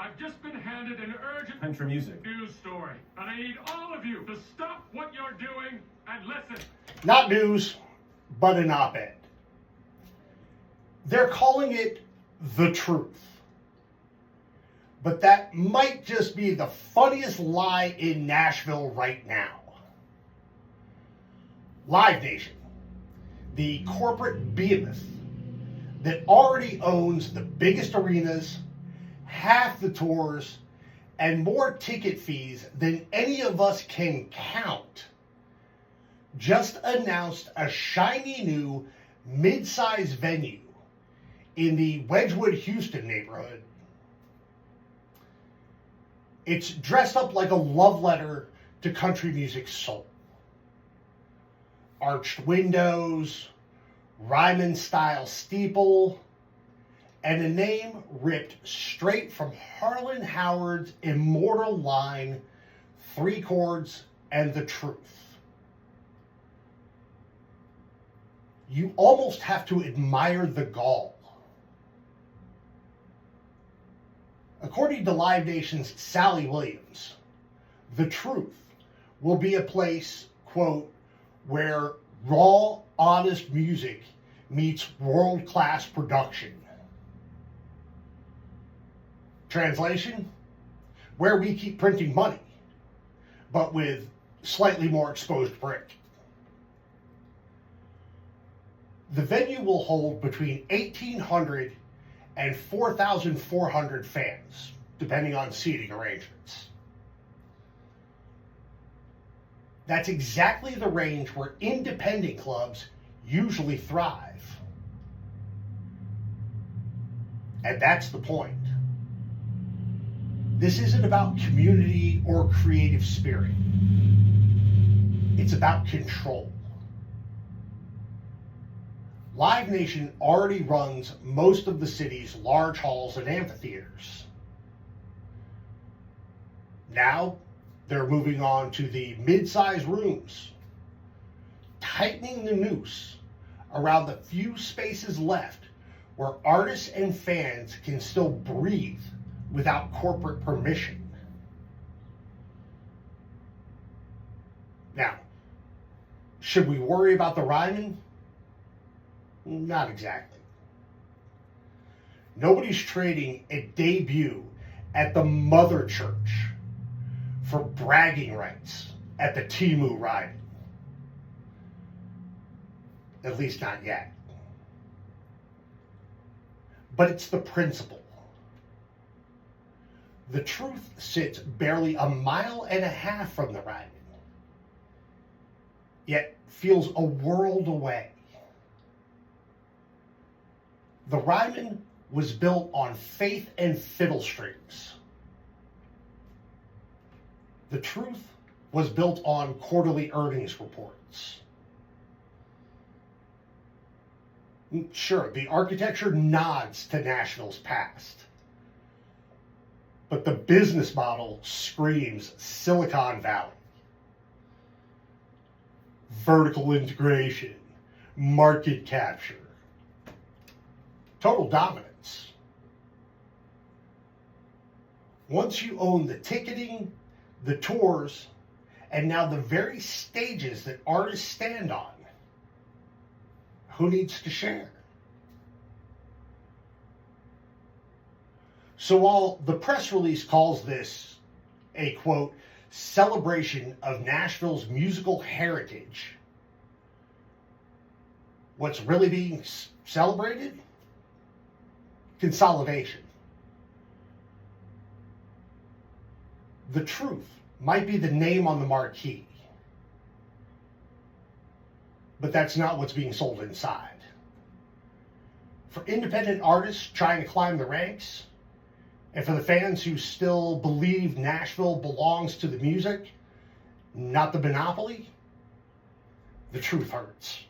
I've just been handed an urgent country music news story, and I need all of you to stop what you're doing and listen. Not news, but an op-ed. They're calling it The Truth. But that might just be the funniest lie in Nashville right now. Live Nation, the corporate behemoth that already owns the biggest arenas, half the tours, and more ticket fees than any of us can count, just announced a shiny new mid-sized venue in the Wedgwood, Houston neighborhood. It's dressed up like a love letter to country music's soul. Arched windows, Ryman-style steeple, and a name ripped straight from Harlan Howard's immortal line, 3 chords and the truth. You almost have to admire the gall. According to Live Nation's Sally Williams, The Truth will be a place, quote, where raw, honest music meets world-class production. Translation, where we keep printing money, but with slightly more exposed brick. The venue will hold between 1,800 and 4,400 fans, depending on seating arrangements. That's exactly the range where independent clubs usually thrive. And that's the point. This isn't about community or creative spirit. It's about control. Live Nation already runs most of the city's large halls and amphitheaters. Now, they're moving on to the mid-size rooms, tightening the noose around the few spaces left where artists and fans can still breathe without corporate permission. Now, should we worry about the Ryman? Not exactly. Nobody's trading a debut at the Mother Church for bragging rights at the Timu Ryman. At least not yet. But it's the principle. The Truth sits barely a mile and a half from the Ryman, yet feels a world away. The Ryman was built on faith and fiddle strings. The Truth was built on quarterly earnings reports. Sure, the architecture nods to Nashville's past, but the business model screams Silicon Valley. Vertical integration, market capture, total dominance. Once you own the ticketing, the tours, and now the very stages that artists stand on, who needs to share? So while the press release calls this a, quote, celebration of Nashville's musical heritage, what's really being celebrated? Consolidation. The Truth might be the name on the marquee, but that's not what's being sold inside. For independent artists trying to climb the ranks, and for the fans who still believe Nashville belongs to the music, not the monopoly, the truth hurts.